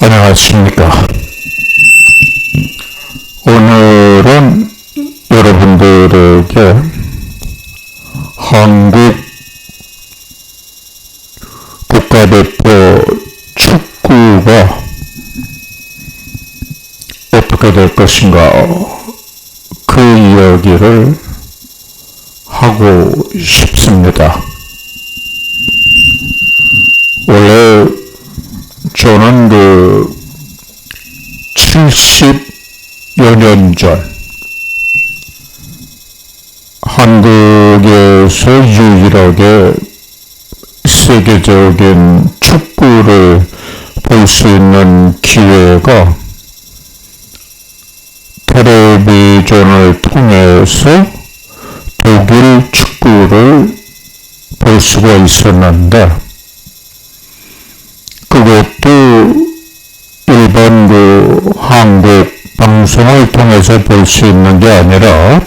안녕하십니까. 오늘은 여러분들에게 한국 국가대표 축구가 어떻게 될 것인가 그 이야기를 하고 싶습니다. 원래 저는 70여 년 전 한국에서 유일하게 세계적인 축구를 볼 수 있는 기회가 텔레비전을 통해서 독일 축구를 볼 수가 있었는데, 그것도 일반 한국 방송을 통해서 볼 수 있는 게 아니라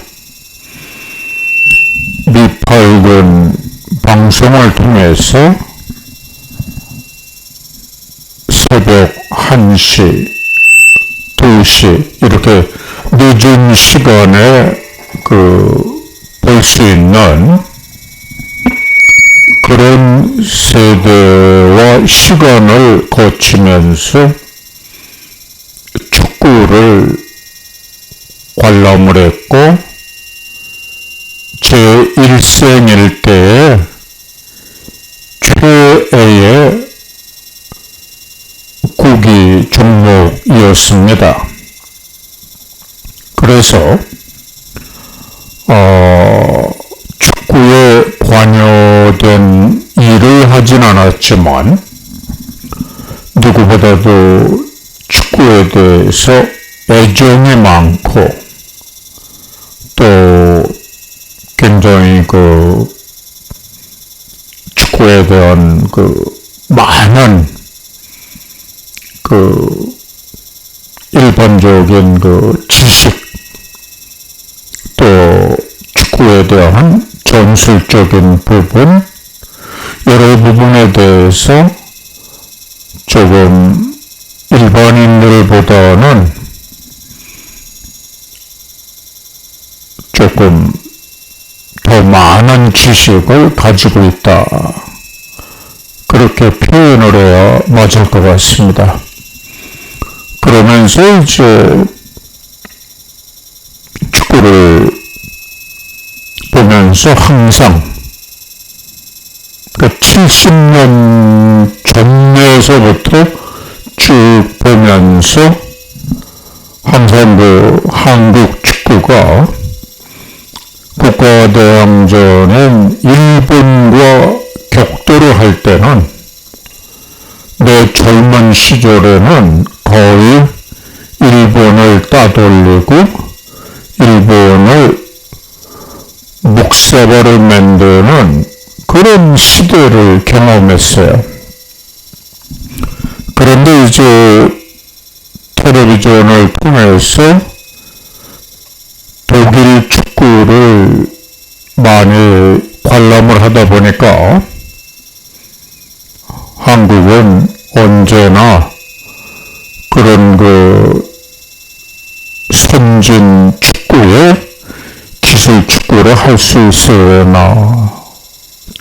미팔군 방송을 통해서 새벽 1시, 2시 이렇게 늦은 시간에 볼 수 있는 그런 세대와 시간을 거치면서 축구를 관람을 했고, 제1생일 때의 최애의 구기 종목이었습니다. 그래서 축구에 관여된 일을 하진 않았지만 누구보다도 축구에 대해서 애정이 많고 또 굉장히 축구에 대한 많은 일반적인 지식, 또 축구에 대한 전술적인 부분, 여러 부분에 대해서 조금 일반인들보다는 조금 더 많은 지식을 가지고 있다, 그렇게 표현을 해야 맞을 것 같습니다. 그러면서 이제 축구를 보면서 항상 70년 전에서부터 쭉 보면서 항상 한국 축구가 국가대항전인 일본과 격돌을 할 때는 내 젊은 시절에는 거의 일본을 따돌리고 일본을 묵사발을 만드는 그런 시대를 경험했어요. 그런데 이제 텔레비전을 통해서 독일 축구를 많이 관람을 하다 보니까 한국은 언제나 그런 선진 축구에 기술 축구를 할 수 있으나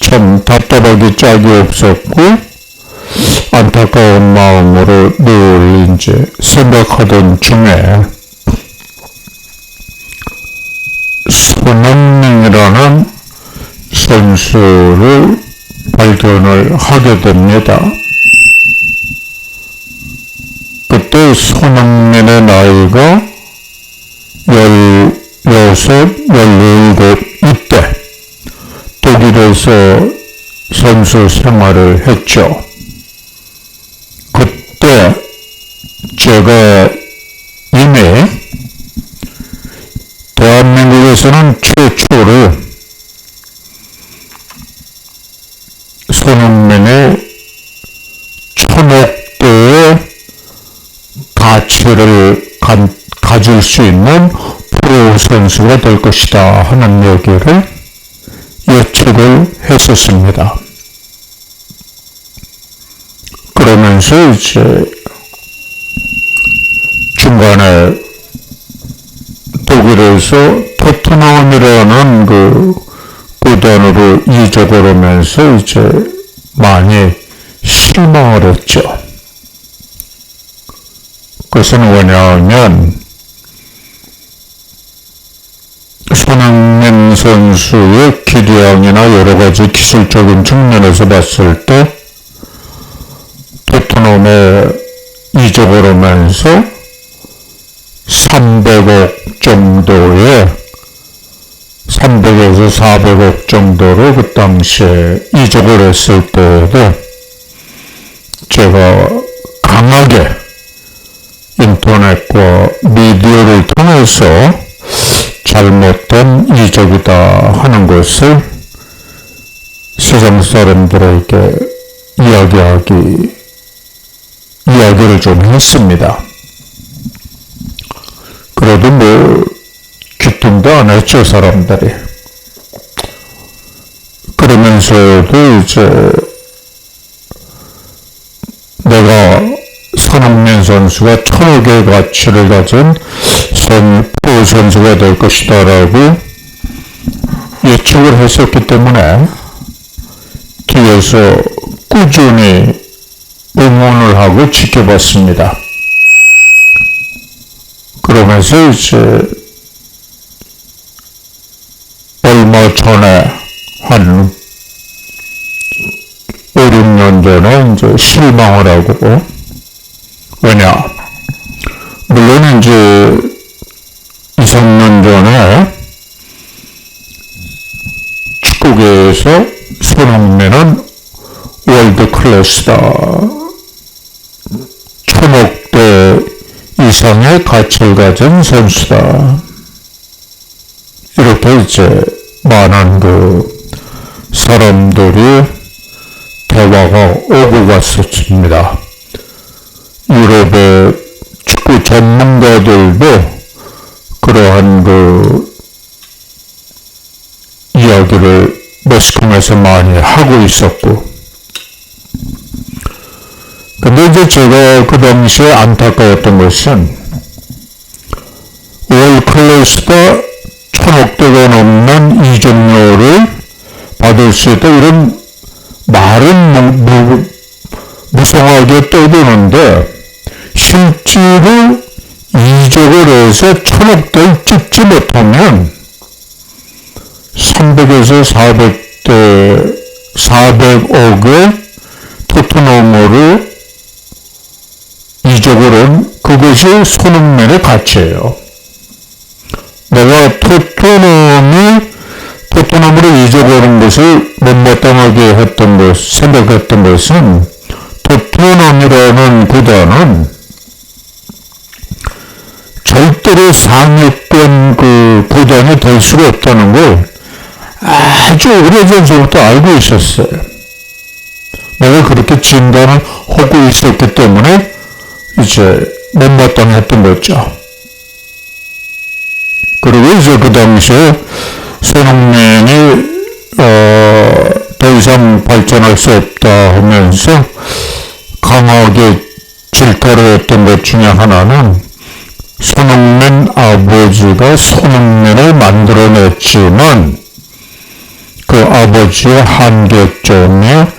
참 답답하기 짝이 없었고 안타까운 마음으로 늘 이제 생각하던 중에 손흥민이라는 선수를 발견을 하게 됩니다. 그때 손흥민의 나이가 16, 17 이때 독일에서 선수 생활을 했죠. 그때 제가 이미 대한민국에서는 최초로 손흥민의 1000억대의 가치를 가질 수 있는 프로 선수가 될 것이다 하는 얘기를 예측을 했었습니다. 그러면서 이제 중간에 독일에서 토트넘이라는 그 구단으로 이적을 하면서 이제 많이 실망을 했죠. 그것은 뭐냐면 손흥민 선수의 기량이나 여러 가지 기술적인 측면에서 봤을 때 토트넘에 이적을 하면서 300억 정도의 300에서 400억 정도로 그 당시에 이적을 했을 때에도 제가 강하게 인터넷과 미디어를 통해서 잘못된 이적이다 하는 것을 세상 사람들에게 이야기를 좀 했습니다. 그래도 뭐 귀뚱도 안 했죠, 사람들이. 그러면서도 이제 내가 손흥민 선수가 1000억의 가치를 가진 프로 선수가 될 것이다 라고 예측을 했었기 때문에 뒤에서 꾸준히 응원을 하고 지켜봤습니다. 그러면서 이제 얼마 전에 한 5, 6년 전에 이제 실망을 하고, 왜냐, 물론 이제 2, 3년 전에 축구계에서 손흥민은 월드 클래스다. 1000억대 이상의 가치를 가진 선수다. 이렇게 이제 많은 그 사람들이 대화가 오고 갔었습니다. 유럽의 축구 전문가들도 그러한 그 이야기를 매스컴에서 많이 하고 있었고, 근데 이제 제가 그 당시에 안타까웠던 것은 월드 클래스가 1000억대가 넘는 이적료를 받을 수 있다, 이런 말은 무성하게 떠드는데 실제로 이적을 해서 1000억대를 찍지 못하면 300에서 400억의 토트넘으로 이적을 한 그것이 손흥민의 가치예요. 내가 토트넘으로 이적을 한 것을 못마땅하게 생각했던 것은 토트넘이라는 구단은 절대로 상위권 그 구단이 될 수가 없다는 걸 아주 오래전부터 알고 있었어요. 내가 그렇게 진단을 하고 있었기 때문에 이제 못마땅했던 거죠. 그리고 이제 그 당시에 손흥민이 더 이상 발전할 수 없다 하면서 강하게 질타를 했던 것 중에 하나는 손흥민 아버지가 손흥민을 만들어냈지만 그 아버지의 한계점에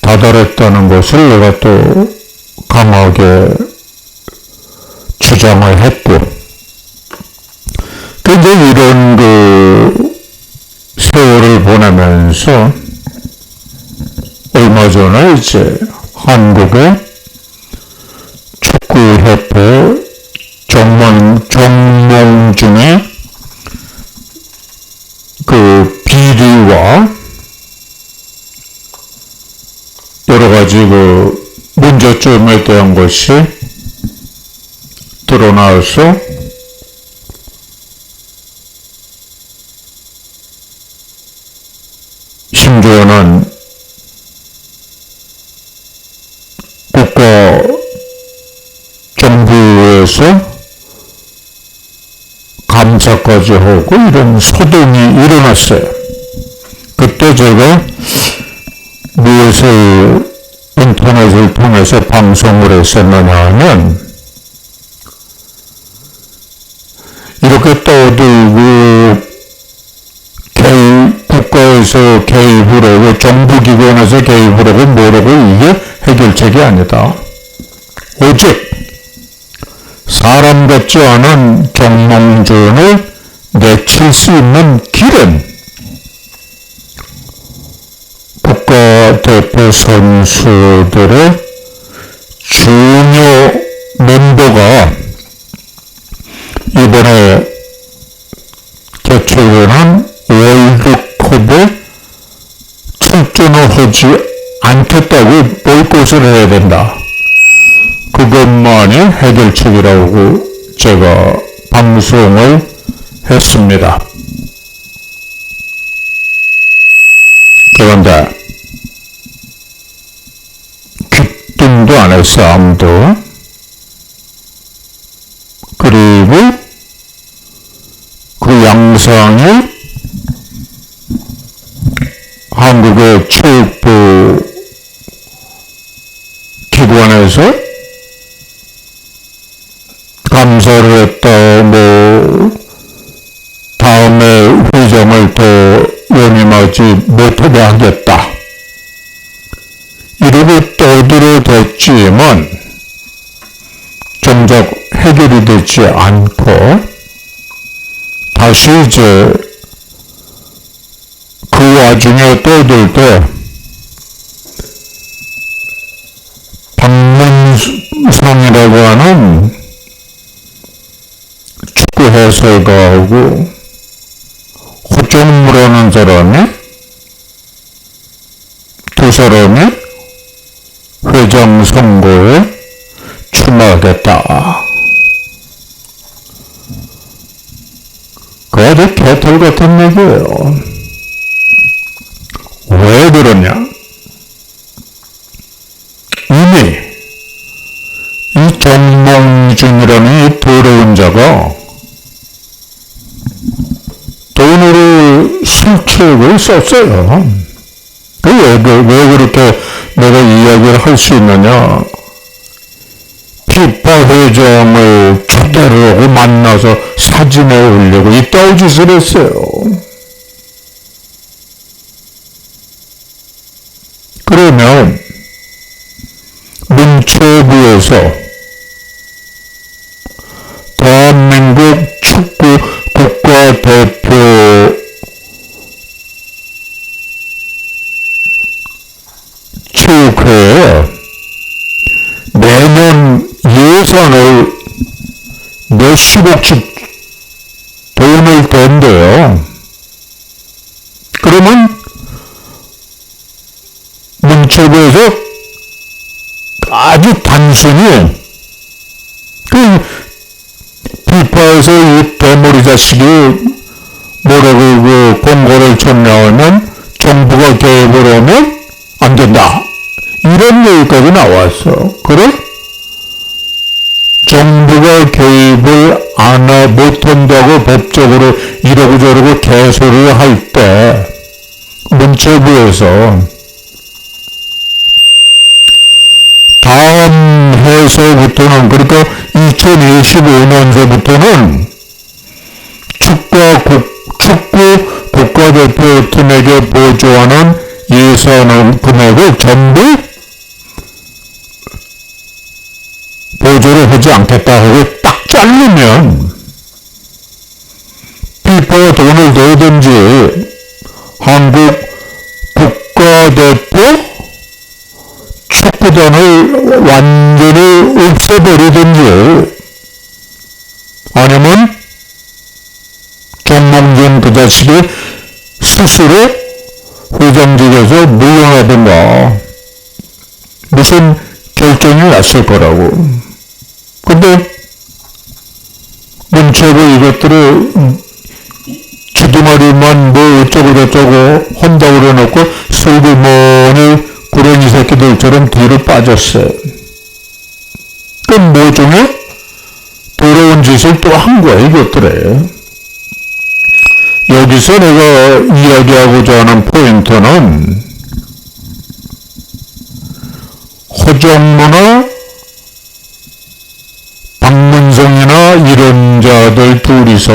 다다랐다는 것을 내가 또 강하게 주장을 했고, 근데 이런 그 세월을 보내면서 얼마 전에 이제 한국의 축구협회 정몽준의 그 비리와 여러 가지 그 문제점에 대한 것이 드러나서 심지어는 국가 정부에서 감사까지 하고 이런 소동이 일어났어요. 그때 제가 무엇을 인터넷을 통해서 방송을 했었느냐 하면 이렇게 떠들고 국가에서 개입을 하고 정부기관에서 개입을 하고 뭐라고 이게 해결책이 아니다. 오직 사람 같지 않은 정몽준을 내칠 수 있는 길은 국가대표 선수들의 중요 멤버가 이번에 개최되는 월드컵에 출전을 하지 않겠다고 보이콧을 해야 된다. 그것만이 해결책이라고 제가 방송을 했습니다. 그런데 귀뚱도 안 했어, 아무도. 그리고 그 양상이 한국의 체육부 기관에서 감사를 했다, 다음에 회장을 더 연임하지 못하게 하겠다. 이렇게 떠들어댔지만 정작 해결이 되지 않고 다시 이제 그 와중에 떠들 때 박문성이라고 하는 축구 해설가하고 호정무라는 사람이 두 사람이 회장 선거에 출마하겠다. 그 아주 개털 같은 얘기예요. 왜 그러냐? 이미 이 정몽준이라는 이 더러운 자가 돈으로 술책을 썼어요. 왜 그렇게 내가 이야기를 할 수 있느냐? 피파 회장을 초대를 하고 만나서 사진에 올리고 이따위 짓을 했어요. 그러면 문체부에서 대한민국 축구 국가대표 체육회에 매년 예산을 몇십억씩 돈을 댄대요. 그러면 문체부에서 아주 단순히 피파에서 이 대머리 자식이 뭐라고 공고를 쳤냐면 정부가 개입을 하면 안 된다. 이런 얘기까지 나왔어. 그래? 정부가 개입을 못한다고 법적으로 이러고 저러고 개소리를 할 때 문체부에서 다음 해서부터는, 그러니까 2025년서부터는 축구 국가대표팀에게 보조하는 예산 금액을 전부 보조를 하지 않겠다 하고 딱 자르면 피파가 돈을 내든지 한국 국가대표 축구단을 완전히 없애버리든지 아니면 정몽준 그 자식이 스스로 회장직에서 물러나든가 무슨 결정이 났을 거라고. 근데 문체부 이것들을 주둥아리만 뭐 어쩌고저쩌고 한다고 그래놓고 슬그머니 구렁이 새끼들처럼 뒤로 빠졌어요. 그럼 뭐 중에 더러운 짓을 또 한 거야, 이것들에. 여기서 내가 이야기하고자 하는 포인트는 허정무나 박문성이나 이런 남자들 둘이서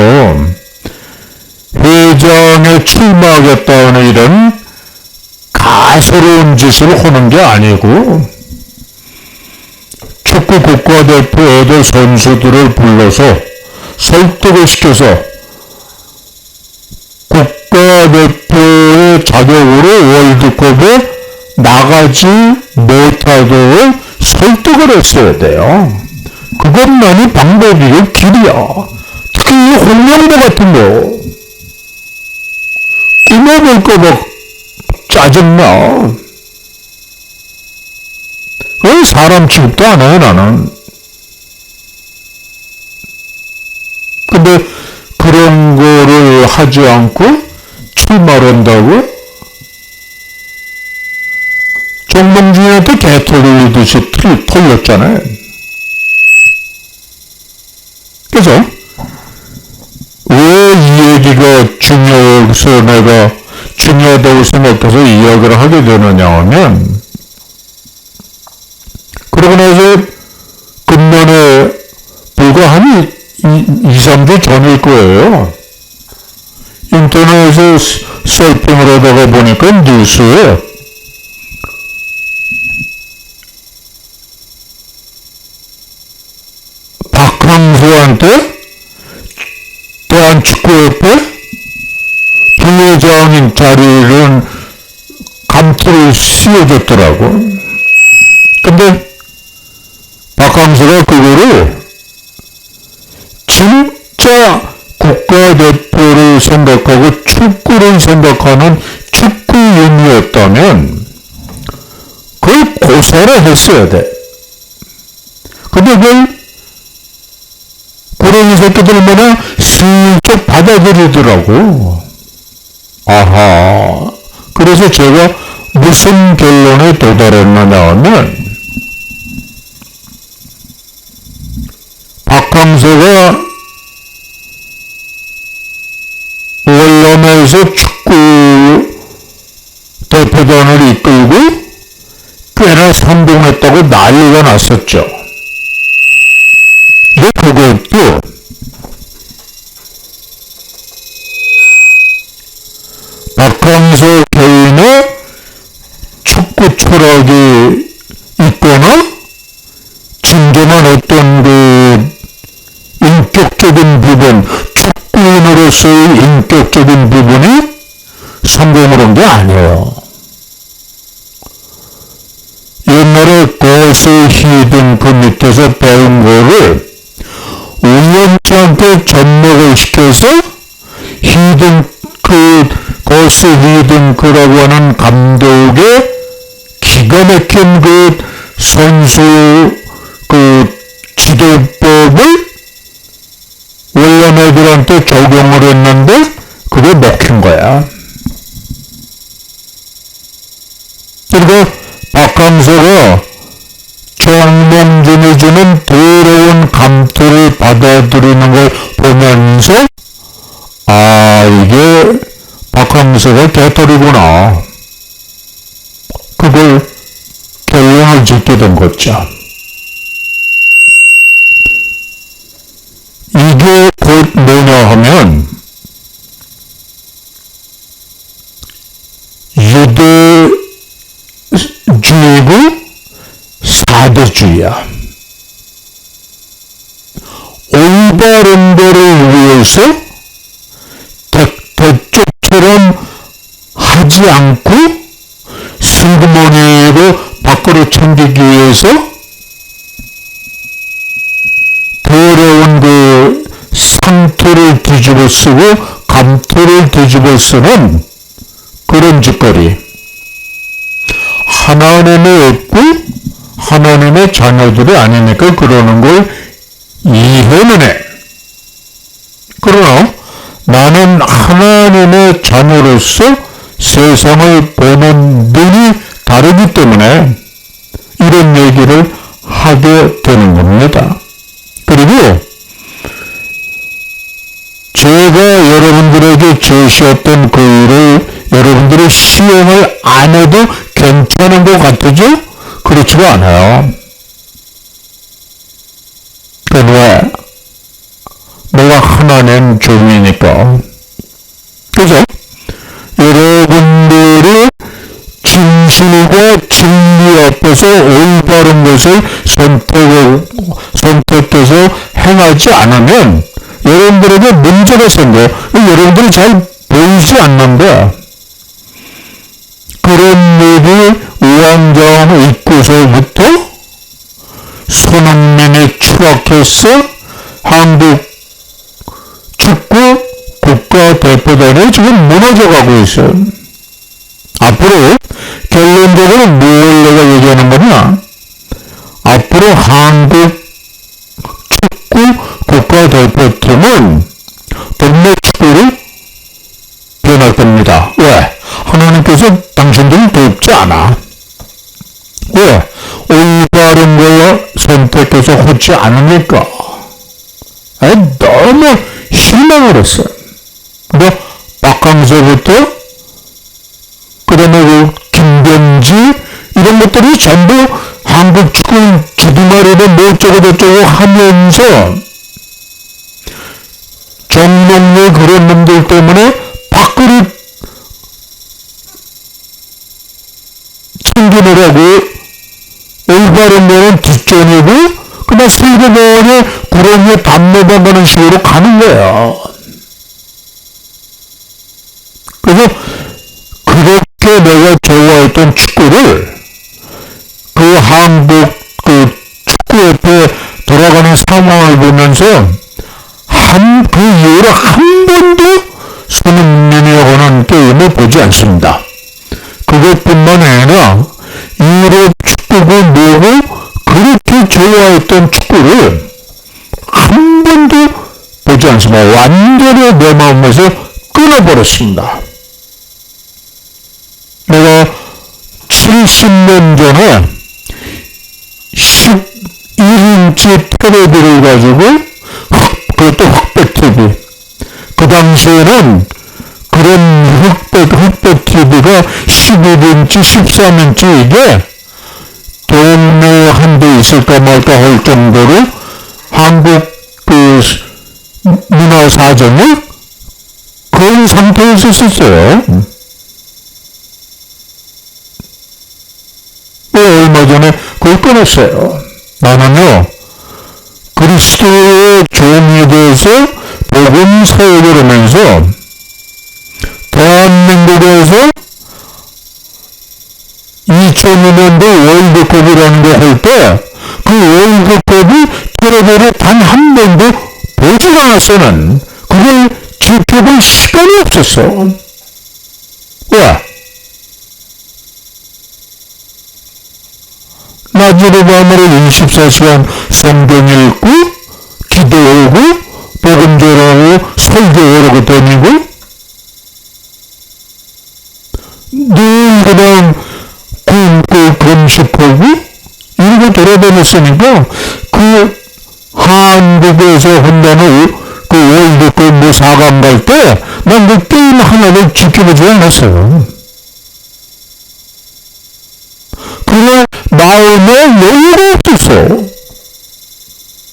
회장에 출마하겠다는 이런 가소로운 짓을 하는 게 아니고 축구 국가대표 애들 선수들을 불러서 설득을 시켜서 국가대표의 자격으로 월드컵에 나가지 못하도록 설득을 했어야 돼요. 그것만이 방법이고 길이야. 특히 이 홍명보 같은 거 꾸며볼까 짜증나. 왜 사람 취급도 안 해요, 나는. 근데 그런 거를 하지 않고 출마를 한다고? 정몽준한테 개 털리듯이 털렸잖아요. 그래서 왜 이 얘기가 중요해서 내가 중요하다고 생각해서 이야기를 하게 되느냐 하면, 그러고 나서 근면에 불과 한 2-3주 전일 거예요. 인터넷에 서핑을 하다가 보니까 뉴스에 박항서한테 대한축구협회 부회장인 자리를 감투를 씌워줬더라고. 근데 박항서가 그거를 진짜 국가대표를 생각하고 축구를 생각하는 축구인이었다면 그걸 고소를 했어야 돼. 근데 그걸 그런 새끼들마다 슬쩍 받아들이더라고. 아하. 그래서 제가 무슨 결론에 도달했느냐 하면, 박항서가 월남에서 축구 대표단을 이끌고 꽤나 성공했다고 난리가 났었죠. 근데 그것도 박항서 개인의 축구 철학이 있거나 진정한 어떤 그 인격적인 부분, 축구인으로서의 인격적인 부분이 성공을 한 게 아니에요. 옛날에 거스 히든 그 밑에서 배운 거를 우연찮게 접목을 시켜서 거스 히든크라고 하는 감독의 기가 막힌 그 선수 그 지도법을 월남 애들한테 적용을 했는데 그게 먹힌 거야. 그리고 박항서가 정몽준이 주는 더러운 감투를 받아들이는 걸 보면서 이게 박항서가 개털이구나. 그걸 결론을 짓게 된 거죠. 이게 곧 뭐냐 하면 유대주의고 사대주의야. 올바른 거를 위해서 대쪽처럼 하지 않고 슬그머니로 밖으로 챙기기 위해서 더러운 그 상토를 뒤집어 쓰고 감토를 뒤집어 쓰는 그런 짓거리. 하나님이 없고 하나님의 자녀들이 아니니까 그러는 걸 이해는 해. 그러나 나는 하나님의 자녀로서 세상을 보는 눈이 다르기 때문에 이런 얘기를 하게 되는 겁니다. 그리고 제가 여러분들에게 제시했던 그 일을 여러분들이 시행을 안 해도 괜찮은 것 같으죠? 그렇지가 않아요. 그건 왜? 뭐 하나님 종이니까. 그죠? 여러분들이 진실과 진리 앞에서 올바른 것을 선택해서 행하지 않으면 여러분들에게 문제가 생겨요. 여러분들이 잘 보이지 않는데 그런 일이 우왕좌왕 있고서부터 손흥민이 추락해서 한국 축구 국가대표단이 지금 무너져가고 있어요. 앞으로 결론적으로 뭘 내가 얘기하는 거냐? 앞으로 한국 축구 국가대표팀은 동네 축구로 변할 겁니다. 왜? 하나님께서 당신들을 돕지 않아. 왜? 올바른 걸 선택해서 하지 않으니까. 너무 실망을 했어요. 근데 박항서부터 그 다음에 김병지 이런 것들이 전부 한국 축구 주둥아리를 뭐 어쩌고 저쩌고 하면서 정몽래 그런 놈들 때문에 밥그릇 챙기느라고 올바른 거는 뒷전이고 그냥 슬그머니 구렁이에 담배방 가는 식으로 가는 거야. 그래서 그렇게 내가 좋아했던 축구를 그 한국 그 축구협회 돌아가는 상황을 보면서 그 이후로 한 번도 손흥민이 하는 게임을 보지 않습니다. 그것뿐만 아니라 유럽 축구고 뭐고 그렇게 좋아했던 축구를 한 번도 보지 않습니다. 완전히 내 마음에서 끊어버렸습니다. 내가 70년 전에 11인치 텔레비를 가지고 그것도 흑백 TV. 그 당시에는 그런 흑백 TV가 11인치, 13인치 이게 동네에 한 대 있을까 말까 할 정도로 한국 그 문화 사정이 그런 상태에서 있었어요. 얼마 전에 그걸 끊었어요. 나는요, 그리스도의 종이 돼서 복음 사역을 하면서 대한민국에서 2002년도 월드컵이라는 거 할 때 그 월드컵이 텔레비를 단 한 번도 보지 않았어는 그걸 지켜볼 시간이 없었어. 왜? 낮으로 밤으로 24시간 성경 읽고 기도하고 복음 전하고 설교하러 다니고 늘 그냥 굶고 금식하고 이러고 돌아다녔으니까 그 한국에서 한다는 그 월드컵 뭐 4강 갈 때 난 그 게임 하나를 지켜보지 않았어요. 그래 마음에 여유가 없었어.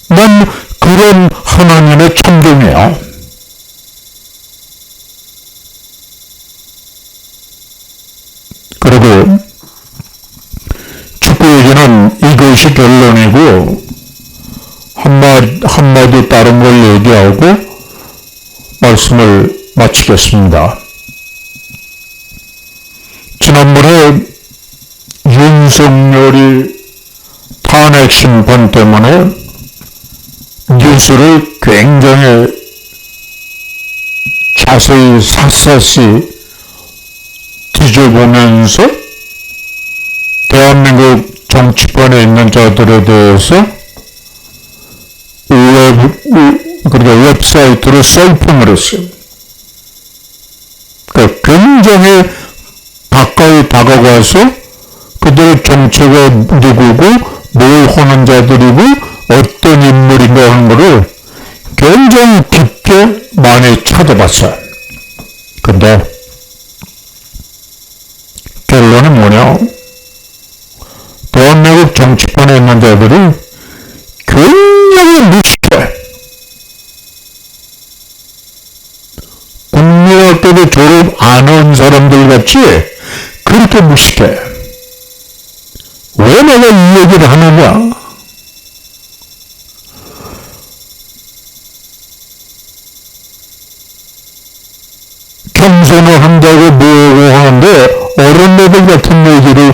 난 그런 하나님의 천종이야. 그리고 축구 얘기는 이것이 결론이고 한마디 다른 걸 얘기하고 말씀을 마치겠습니다. 지난번에 윤석열이 탄핵 심판 때문에 뉴스를 굉장히 자세히 샅샅이 뒤져보면서 대한민국 정치권에 있는 자들에 대해서 그러니까 웹사이트로 셀핑을 했어요. 그러니까 굉장히 가까이 다가가서 그들의 정체가 누구고 뭘 하는 자들이고 어떤 인물인가 하는 것을 굉장히 깊게 많이 찾아봤어요. 근데 결론은 뭐냐? 대한민국 정치권에 있는 자들이 굉장히 무식해. 때도 졸업 안 한 사람들 같이 그렇게 무식해. 왜 내가 이 얘기를 하느냐? 겸손을 한다고 뭐고 하는데 어른애들 같은 얘기로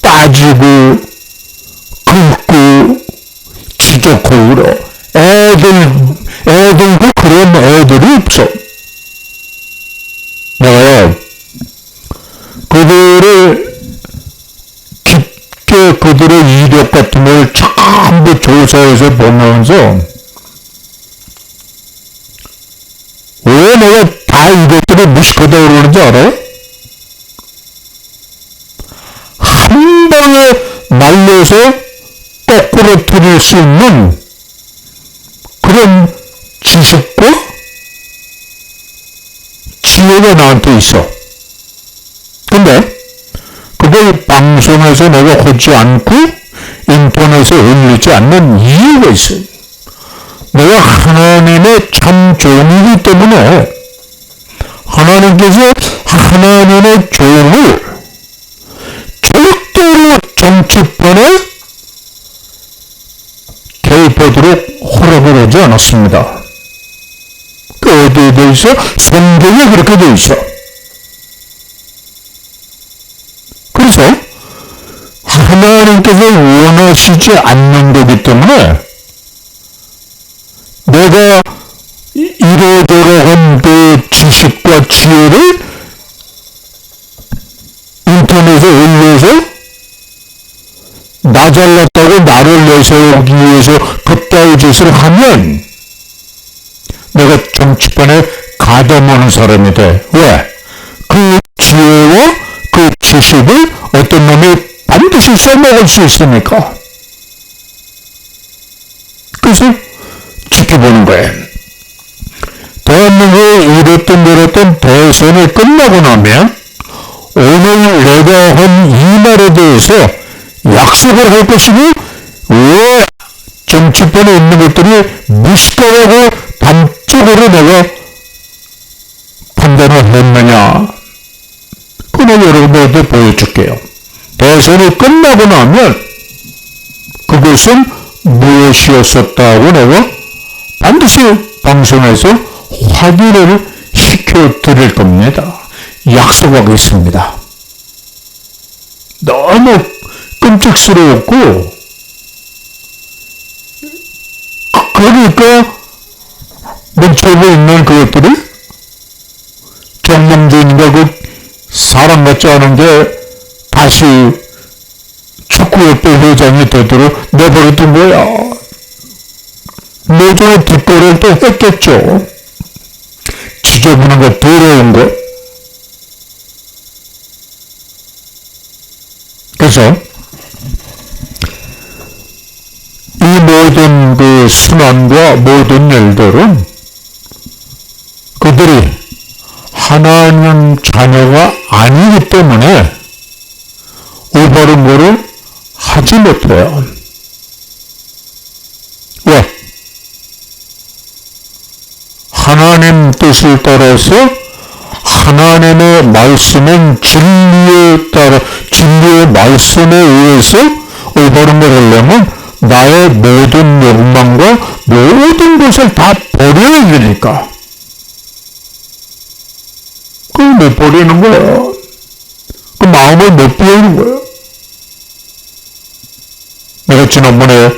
따지고 긁고 지적하고 그래. 애들도 그런 애들이 없어. 내가 그들의 깊게 그들의 이력 같은 걸 전부 조사해서 보면서 왜 내가 다 이것들이 무식하다고 그러는지 알아요? 한 방에 날려서 거꾸로 틀릴 수 있는 그런 지식과 지혜가 나한테 있어. 근데 그걸 방송에서 내가 하지 않고 인터넷에 올리지 않는 이유가 있어요. 내가 하나님의 참 종이기 때문에 하나님께서 하나님의 종을 절대로 정치판에 개입하도록 허락을 하지 않았습니다. 그 어디에 되어 있어? 성경에 그렇게 되어 있어. 그래서 하나님께서 원하시지 않는 거기 때문에 내가 이러저러한 그 지식과 지혜를 인터넷에 올려서 나 잘났다고 나를 내세우기 위해서 그따위 짓을 하면 내가 정치판에 가담하는 사람이 돼. 왜? 그 지혜와 그 지식을 어떤 놈이 반드시 써먹을 수 있으니까. 그래서 지켜보는 거예요. 대한민국에 이랬던 저랬던 대선이 끝나고 나면 오늘 내가 한 이 말에 대해서 약속을 할 것이니 왜 정치판에 있는 것들이 무식하다고 단적으로 내가 판단을 했느냐. 그건 여러분들한테 보여줄게요. 대선이 끝나고 나면 그것은 무엇이었었다고 내가 반드시 방송에서 확인을 시켜드릴 겁니다. 약속하겠습니다. 너무 끔찍스러웠고 그러니까 문체부에 있는 그것들이 정몽준인가 그 사람 같지 않은 게 다시 축구협회 회장이 되도록 내버려둔 거야. 모종의 뒷거를 또 했겠죠. 지저분한 거, 더러운 거. 그래서 이 모든 그 순환과 모든 일들은 그들이 하나님 자녀가 아니기 때문에 올바른 거를 하지 못해요. 왜? 하나님 뜻을 따라서 하나님의 말씀은 진리의 말씀에 의해서 올바른 걸 하려면 나의 모든 욕망과 모든 것을 다 버려야 되니까. 그걸 못 버리는 거야. 그 마음을 못 버리는 거야. 내가 지난번에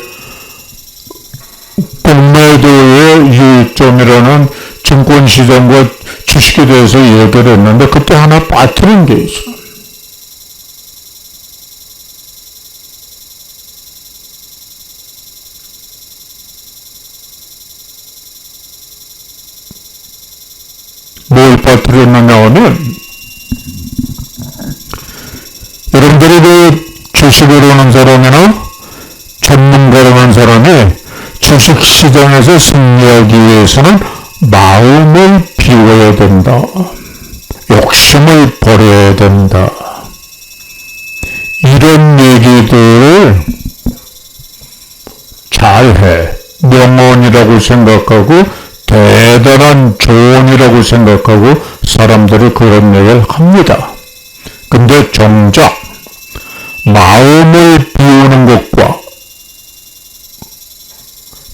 공매도의 유익점이라는 증권시장과 주식에 대해서 얘기를 했는데 그때 하나 빠뜨린 게 있어. 뭘 빠뜨렸느냐 하면 여러분들이 그 주식을 하는 사람이나 전문가를 하는 사람이 주식시장에서 승리하기 위해서는 마음을 비워야 된다. 욕심을 버려야 된다. 이런 얘기들을 잘해. 명언이라고 생각하고 대단한 조언이라고 생각하고 사람들이 그런 얘기를 합니다. 근데 정작 마음을 비우는 것과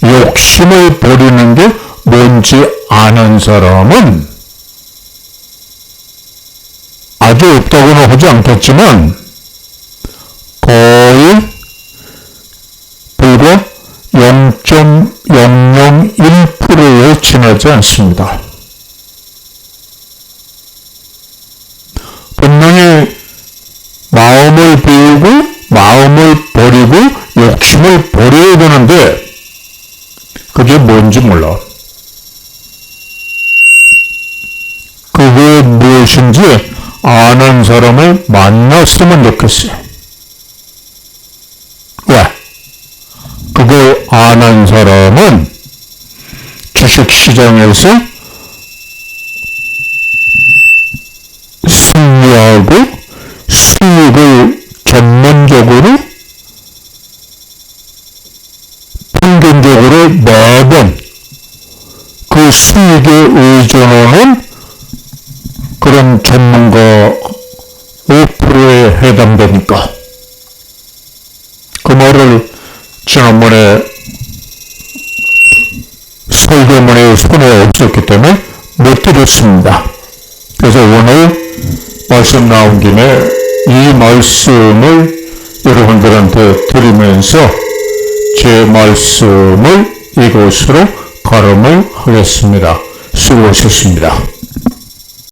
욕심을 버리는 게 뭔지 아는 사람은 아주 없다고는 하지 않겠지만 거의 불과 0.001%에 지나지 않습니다. 분명히 마음을 비우고 마음을 버리고 욕심을 버려야 되는데 그게 뭔지 몰라. 그게 무엇인지 아는 사람을 만났으면 좋겠어요. 왜? 그걸 아는 사람은 주식시장에서 승리하고 수익을 전문적으로 평균적으로 매번 그 수익에 의존하는 그런 전문가 5%에 해당되니까 그 말을 지난번에 설교문에 손에 없었기 때문에 못 드렸습니다. 그래서 오늘 말씀 나온 김에 이 말씀을 여러분들한테 드리면서 제 말씀을 이것으로 가름을 하겠습니다. 수고하셨습니다.